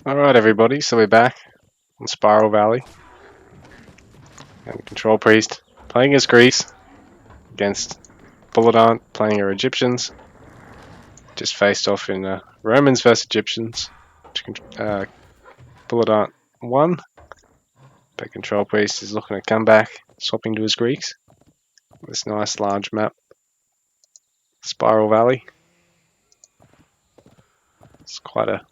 Alright everybody, so we're back on Spiral Valley. And controlPriest playing as Greece against Bullet playing her Egyptians. Just faced off in Romans vs Egyptians. Bullet won, but controlPriest is looking to come back, swapping to his Greeks. This nice large map, Spiral Valley. It's quite a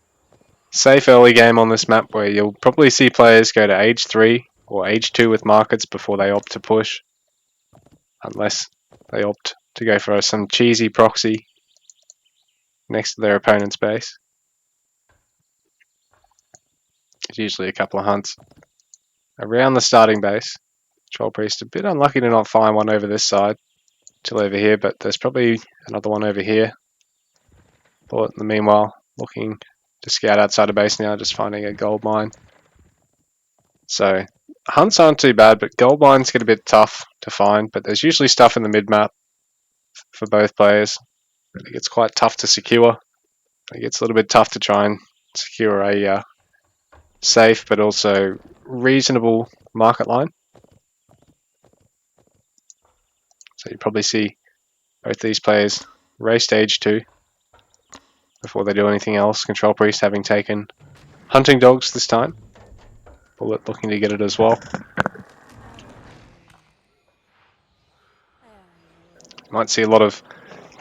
safe early game on this map where you'll probably see players go to age 3 or age 2 with markets before they opt to push, unless they opt to go for some cheesy proxy next to their opponent's base. It's usually a couple of hunts around the starting base. controlPriest a bit unlucky to not find one over this side till over here, but there's probably another one over here. Bullet in the meanwhile looking to scout outside of base now, just finding a gold mine. So hunts aren't too bad, but gold mines get a bit tough to find, but there's usually stuff in the mid-map for both players. It gets quite tough to secure. It gets a little bit tough to try and secure a safe but also reasonable market line. So you probably see both these players race stage 2 before they do anything else. controlPriest having taken hunting dogs this time. Bullet looking to get it as well. Might see a lot of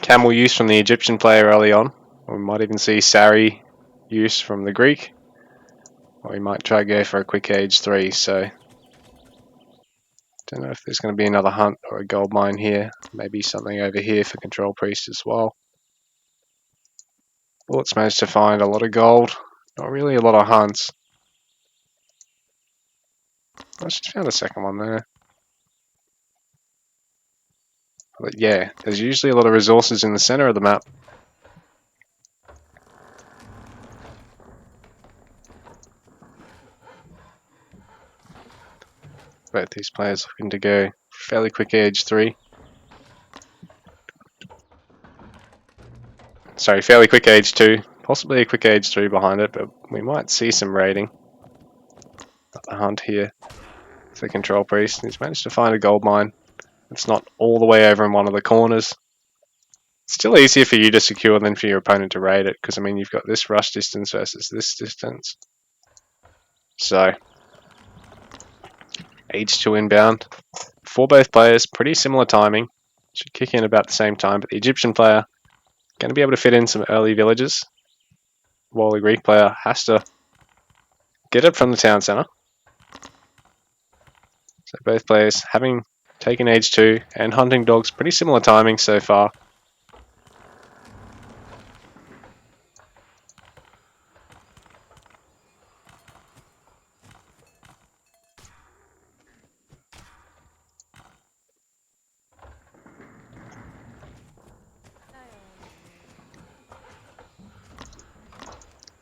camel use from the Egyptian player early on. Or we might even see Sari use from the Greek. Or we might try to go for a quick age 3, so don't know if there's going to be another hunt or a gold mine here. Maybe something over here for controlPriest as well. Bullet's managed to find a lot of gold. Not really a lot of hunts. I just found a second one there. But yeah, there's usually a lot of resources in the center of the map. Both these players looking to go fairly quick age 3. Sorry, fairly quick age 2. Possibly a quick age 3 behind it, but we might see some raiding. Got the hunt here for controlPriest. He's managed to find a gold mine. It's not all the way over in one of the corners. It's still easier for you to secure than for your opponent to raid it, because I mean you've got this rush distance versus this distance. So age 2 inbound for both players, pretty similar timing. Should kick in about the same time, but the Egyptian player going to be able to fit in some early villages, while the Greek player has to get it from the town center. So both players having taken age 2 and hunting dogs, pretty similar timing so far.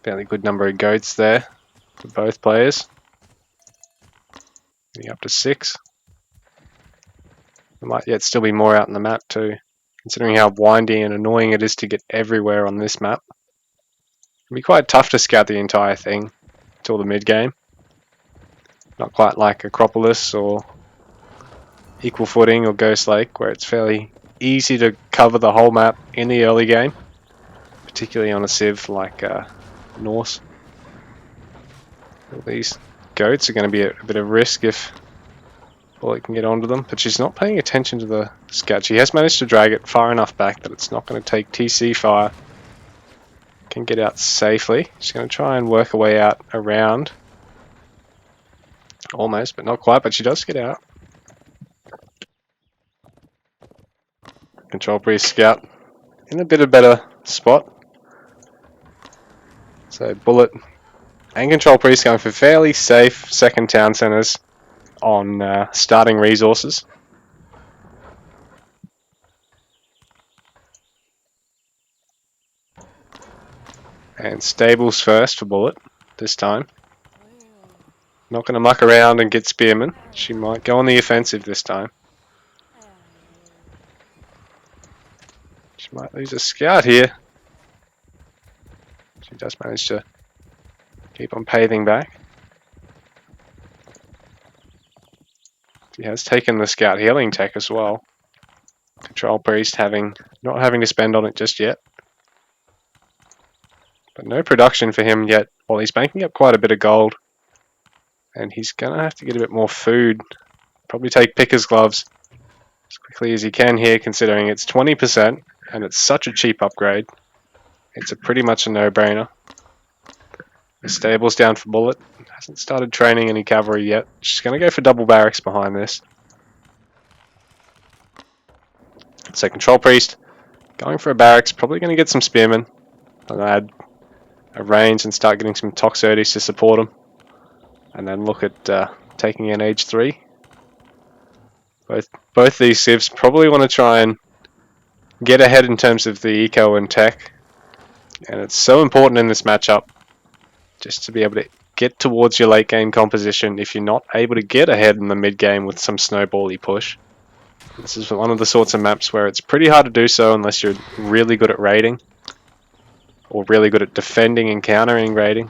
Fairly good number of goats there for both players. Getting up to 6. There might yet still be more out in the map too, considering how windy and annoying it is to get everywhere on this map. It'll be quite tough to scout the entire thing till the mid game. Not quite like Acropolis or Equal Footing or Ghost Lake, where it's fairly easy to cover the whole map in the early game, particularly on a civ like Norse. These goats are going to be a bit of risk if Bullet can get onto them, but she's not paying attention to the scout. She has managed to drag it far enough back that it's not going to take TC fire. Can get out safely. She's going to try and work her way out around. Almost, but not quite, but she does get out. controlPriest scout in a bit of better spot. So Bullet and controlPriest going for fairly safe second town centers on starting resources. And stables first for Bullet this time. Not going to muck around and get spearmen. She might go on the offensive this time. She might lose a scout here. She does manage to Keep on paving back. He has taken the scout healing tech as well. Control Priest not having to spend on it just yet. But no production for him yet. Well, he's banking up quite a bit of gold. And he's going to have to get a bit more food. Probably take Picker's Gloves as quickly as he can here, considering it's 20% and it's such a cheap upgrade. It's pretty much a no-brainer. The stable's down for Bullet. Hasn't started training any cavalry yet. She's going to go for double barracks behind this. So Control Priest going for a barracks, probably going to get some spearmen. And add a range and start getting some Toxotes to support him. And then look at taking an age 3. Both these civs probably want to try and get ahead in terms of the eco and tech. And it's so important in this matchup just to be able to get towards your late game composition if you're not able to get ahead in the mid game with some snowbally push. This is one of the sorts of maps where it's pretty hard to do so unless you're really good at raiding or really good at defending and countering raiding.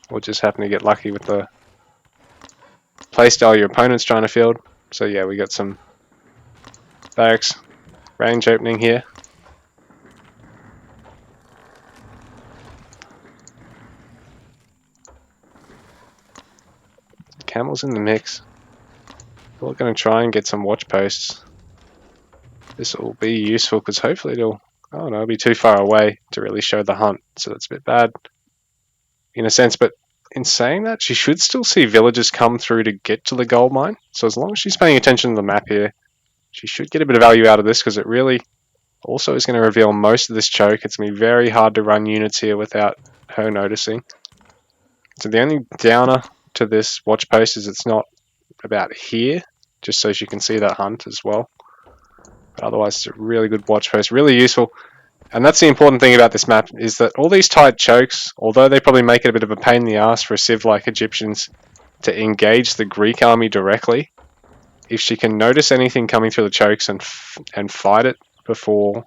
Or just happen to get lucky with the playstyle your opponent's trying to field. So yeah, we got some barracks range opening here. Camels in the mix. We're going to try and get some watch posts. This will be useful because hopefully it'll be too far away to really show the hunt. So that's a bit bad in a sense, but in saying that, she should still see villagers come through to get to the gold mine. So as long as she's paying attention to the map here, she should get a bit of value out of this because it really also is going to reveal most of this choke. It's going to be very hard to run units here without her noticing. So the only downer to this watch post is it's not about here, just so she can see that hunt as well. But otherwise, it's a really good watch post, really useful. And that's the important thing about this map, is that all these tight chokes, although they probably make it a bit of a pain in the ass for a civ like Egyptians to engage the Greek army directly, if she can notice anything coming through the chokes and fight it before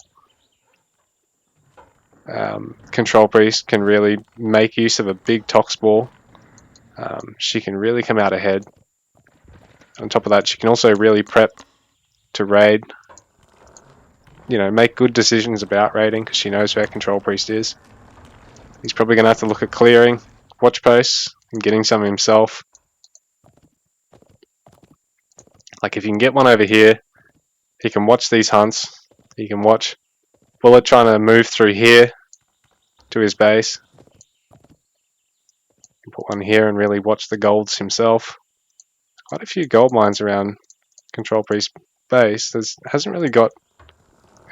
Control Priest can really make use of a big Tox ball, she can really come out ahead. On top of that, she can also really prep to raid. You know, make good decisions about raiding because she knows where Control Priest is. He's probably going to have to look at clearing watch posts and getting some himself. Like if you can get one over here, he can watch these hunts. He can watch Bullet trying to move through here to his base. He can put one here and really watch the golds himself. Quite a few gold mines around Control Priest base. Hasn't really got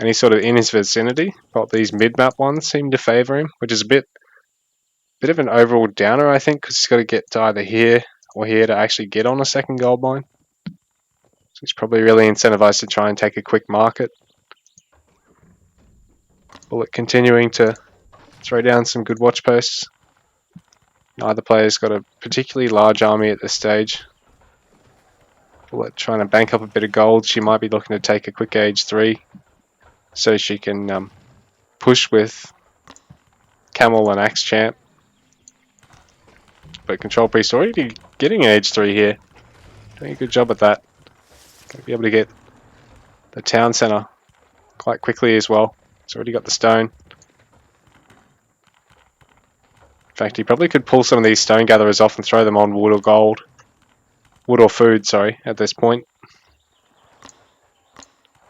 any sort of in his vicinity, but these mid-map ones seem to favour him, which is a bit of an overall downer, I think, because he's got to get to either here or here to actually get on a second gold mine. So he's probably really incentivized to try and take a quick market. Bullet continuing to throw down some good watch posts. Neither player's got a particularly large army at this stage. Bullet trying to bank up a bit of gold. She might be looking to take a quick age 3. So she can push with Camel and Axe Champ. But Control Priest already getting age 3 here. Doing a good job at that. Going to be able to get the town centre quite quickly as well. He's already got the stone. In fact, he probably could pull some of these stone gatherers off and throw them on wood or gold. Wood or food, sorry, at this point.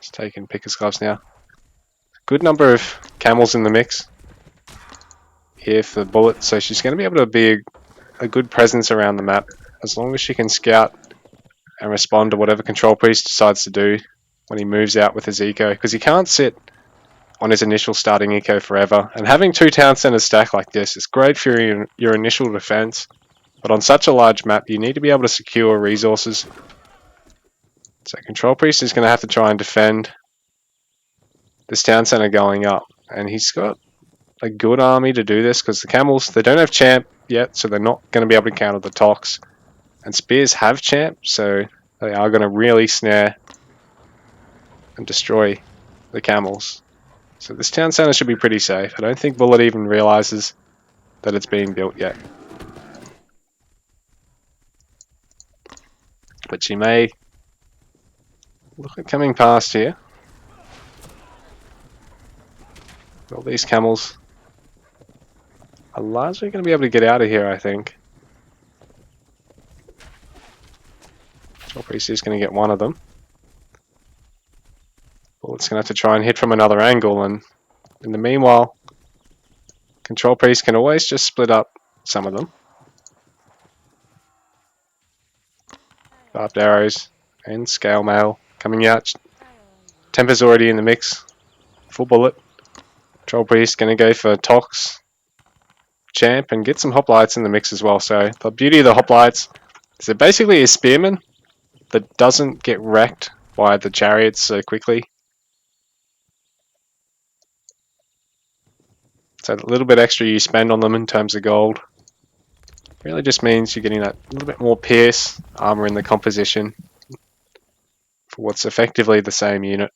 He's taking Picker's Gloves now. Good number of camels in the mix here for Bullet, so she's going to be able to be a good presence around the map as long as she can scout and respond to whatever Control Priest decides to do when he moves out with his eco, because he can't sit on his initial starting eco forever. And having 2 town centers stacked like this is great for your initial defense, but on such a large map you need to be able to secure resources. So Control Priest is going to have to try and defend this town center going up, and he's got a good army to do this because the camels, they don't have champ yet, so they're not going to be able to counter the Tox, and spears have champ, so they are going to really snare and destroy the camels. So this town centre should be pretty safe. I don't think Bullet even realises that it's being built yet. But she may look at coming past here. All these camels are largely going to be able to get out of here, I think. controlPriest is going to get one of them. Bullet's going to have to try and hit from another angle, and in the meanwhile, controlPriest can always just split up some of them. Barbed arrows and scale mail coming out. Temper's already in the mix. Full bullet. controlPriest going to go for Tox, Champ, and get some hoplites in the mix as well. So the beauty of the hoplites is they're basically a spearman that doesn't get wrecked by the chariots so quickly. So a little bit extra you spend on them in terms of gold really just means you're getting that little bit more pierce armor in the composition for what's effectively the same unit.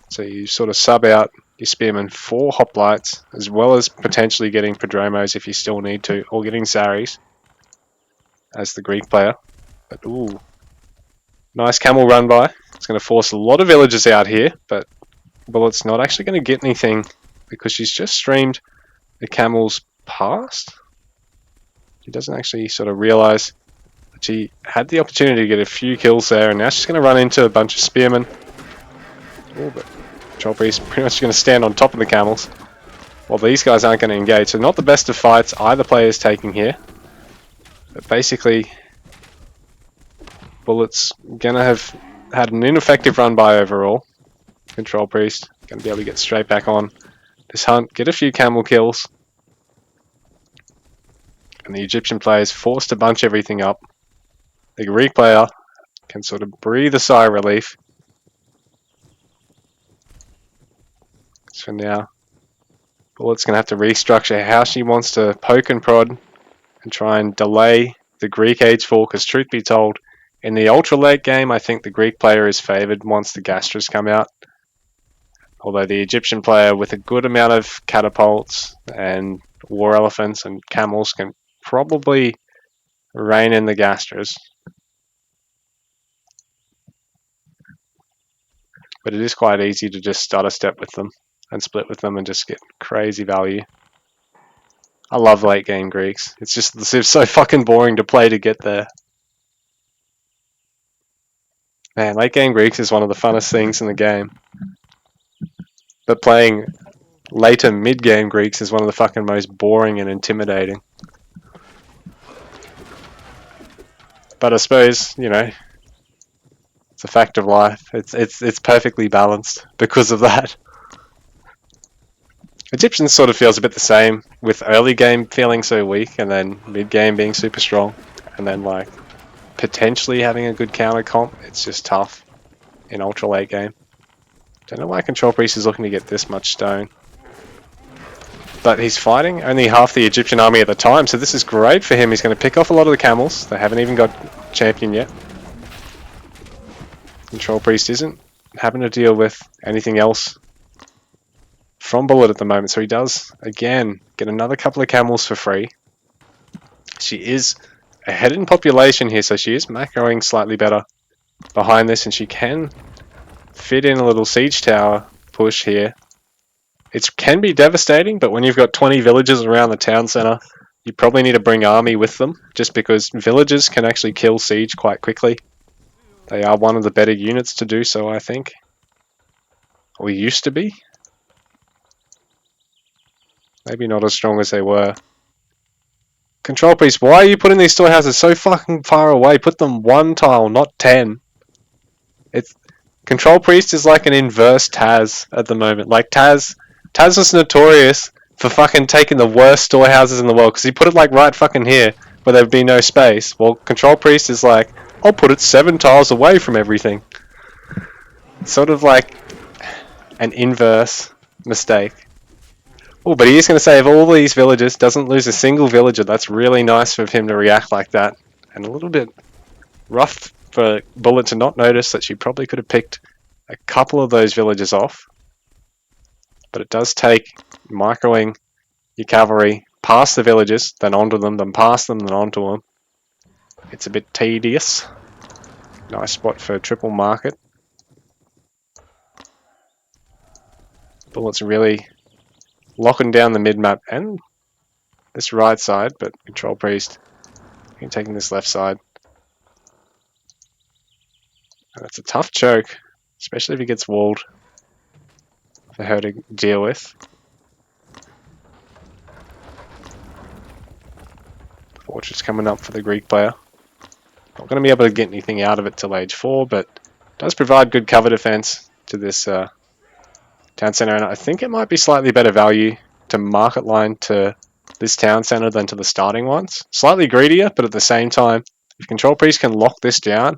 So you sort of sub out your spearmen for hoplites, as well as potentially getting Prodromos if you still need to, or getting Saris as the Greek player. But ooh, nice camel run by. It's going to force a lot of villagers out here, but Bullet's not actually going to get anything because she's just streamed the camels past. She doesn't actually sort of realise that she had the opportunity to get a few kills there, and now she's going to run into a bunch of spearmen. Oh, but controlPriest pretty much going to stand on top of the camels while these guys aren't going to engage. So not the best of fights either player is taking here. But basically, Bullet's going to have had an ineffective run by overall. controlPriest going to be able to get straight back on this hunt, get a few camel kills. And the Egyptian player is forced to bunch everything up. The Greek player can sort of breathe a sigh of relief. So now, Bullet's going to have to restructure how she wants to poke and prod and try and delay the Greek Age 4, because truth be told, in the ultra late game, I think the Greek player is favoured once the Gastras come out. Although the Egyptian player with a good amount of catapults and war elephants and camels can probably rein in the Gastras. But it is quite easy to just start a step with them and split with them and just get crazy value. I love late game Greeks. It's so fucking boring to play to get there. Man, late game Greeks is one of the funnest things in the game. But playing later mid game Greeks is one of the fucking most boring and intimidating. But I suppose, you know, it's a fact of life. It's perfectly balanced because of that. Egyptian sort of feels a bit the same, with early game feeling so weak and then mid game being super strong, and then like potentially having a good counter comp. It's just tough in ultra late game. Don't know why controlPriest is looking to get this much stone. But he's fighting only half the Egyptian army at the time, so this is great for him. He's going to pick off a lot of the camels. They haven't even got champion yet. controlPriest isn't having to deal with anything else from Bullet at the moment, so he does, again, get another couple of camels for free. She is ahead in population here, so she is macroing slightly better behind this, and she can fit in a little siege tower push here. It can be devastating, but when you've got 20 villages around the town center, you probably need to bring army with them, just because villagers can actually kill siege quite quickly. They are one of the better units to do so, I think. Or used to be. Maybe not as strong as they were. controlPriest, why are you putting these storehouses so fucking far away? Put them 1 tile, not 10. controlPriest is like an inverse Taz at the moment. Like Taz was notorious for fucking taking the worst storehouses in the world, because he put it like right fucking here, where there'd be no space. Well, controlPriest is like, I'll put it 7 tiles away from everything. Sort of like an inverse mistake. Oh, but he is going to save all these villagers, doesn't lose a single villager. That's really nice of him to react like that. And a little bit rough for Bullet to not notice that she probably could have picked a couple of those villagers off. But it does take microing your cavalry past the villagers, then onto them, then past them, then onto them. It's a bit tedious. Nice spot for a triple market. Bullets really locking down the mid-map and this right side, but Control Priest taking this left side. And it's a tough choke, especially if he gets walled for her to deal with. Fortress coming up for the Greek player. Not going to be able to get anything out of it till age 4, but does provide good cover defense to this town center. And I think it might be slightly better value to market line to this town center than to the starting ones. Slightly greedier, but at the same time, if Control Priest can lock this down,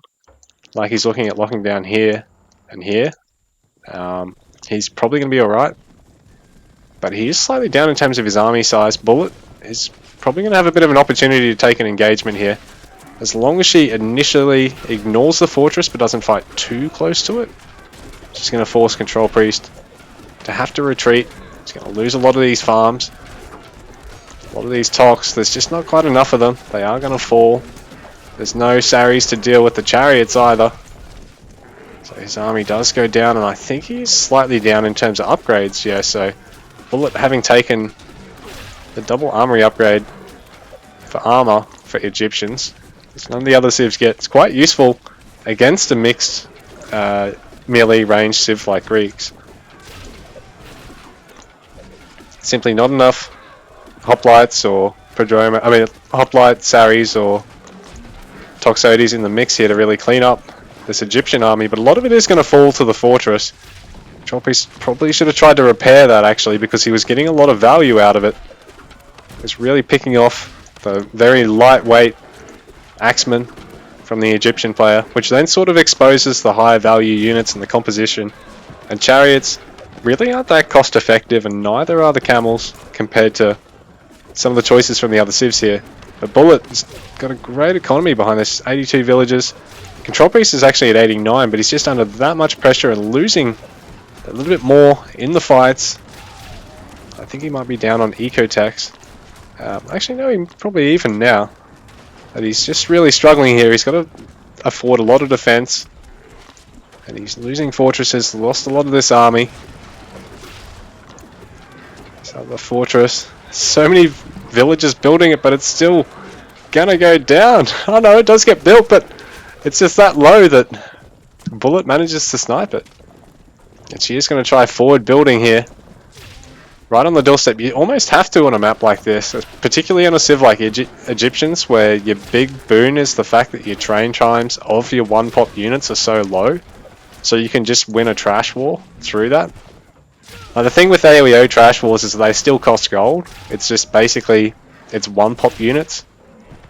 like he's looking at locking down here and here, he's probably going to be alright. But he is slightly down in terms of his army size. Bullet is probably going to have a bit of an opportunity to take an engagement here. As long as she initially ignores the fortress but doesn't fight too close to it, she's going to force Control Priest to have to retreat. He's going to lose a lot of these farms. A lot of these talks, there's just not quite enough of them. They are going to fall. There's no Saris to deal with the chariots either. So his army does go down, and I think he's slightly down in terms of upgrades. Yeah, so Bullet having taken the double armory upgrade for armor for Egyptians, which none of the other civs get. It's quite useful against a mixed melee range civ like Greeks. Simply not enough hoplites or prodroma, hoplite, Saris or Toxotes in the mix here to really clean up this Egyptian army, but a lot of it is going to fall to the fortress. Control Priest probably should have tried to repair that actually, because he was getting a lot of value out of it. He was really picking off the very lightweight axemen from the Egyptian player, which then sort of exposes the higher value units in the composition. And chariots really aren't that cost effective, and neither are the camels compared to some of the choices from the other civs here. But Bullet's got a great economy behind this, 82 villages. Control Priest is actually at 89, but he's just under that much pressure and losing a little bit more in the fights. I think he might be down on eco-tax. Actually, no, he's probably even now. But he's just really struggling here. He's got to afford a lot of defense. And he's losing fortresses, lost a lot of this army. So the fortress, so many villagers building it, but it's still gonna go down. Oh no, it does get built, but it's just that low that Bullet manages to snipe it. And she is going to try forward building here. Right on the doorstep. You almost have to on a map like this, particularly on a civ like Egyptians, where your big boon is the fact that your train times of your one pop units are so low. So you can just win a trash war through that. Now the thing with AOEO trash wars is that they still cost gold. It's just basically, it's one pop units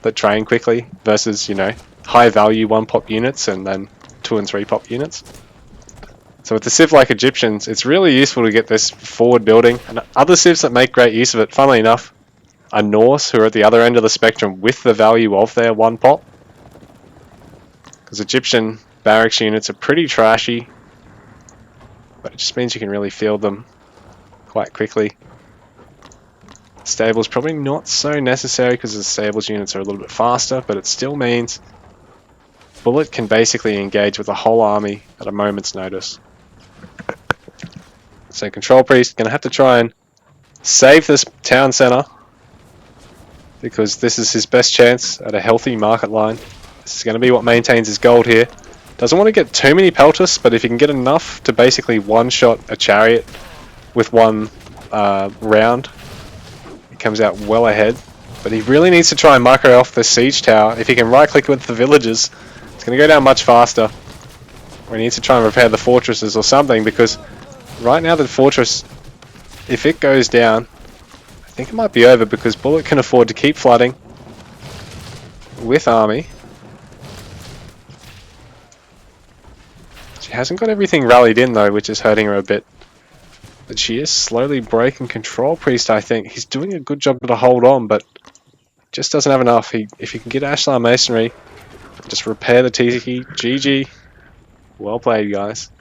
that train quickly versus, you know, high value one pop units and then 2 and 3 pop units. So with the civ like Egyptians, it's really useful to get this forward building. And other civs that make great use of it, funnily enough, are Norse, who are at the other end of the spectrum with the value of their one pop. Because Egyptian barracks units are pretty trashy, but it just means you can really field them quite quickly. Stables probably not so necessary because the stables units are a little bit faster, but it still means Bullet can basically engage with the whole army at a moment's notice. So Control Priest going to have to try and save this town center, because this is his best chance at a healthy market line. This is going to be what maintains his gold here. Doesn't want to get too many peltas, but if he can get enough to basically one-shot a chariot with one round, he comes out well ahead. But he really needs to try and micro off the siege tower. If he can right-click with the villagers, it's going to go down much faster. Or he needs to try and repair the fortresses or something, because right now the fortress, if it goes down, I think it might be over, because Bullet can afford to keep flooding with army. She hasn't got everything rallied in though, which is hurting her a bit. But she is slowly breaking Control Priest, I think. He's doing a good job to hold on, but just doesn't have enough. If he can get Ashlar Masonry, just repair the TC, GG. Well played, guys.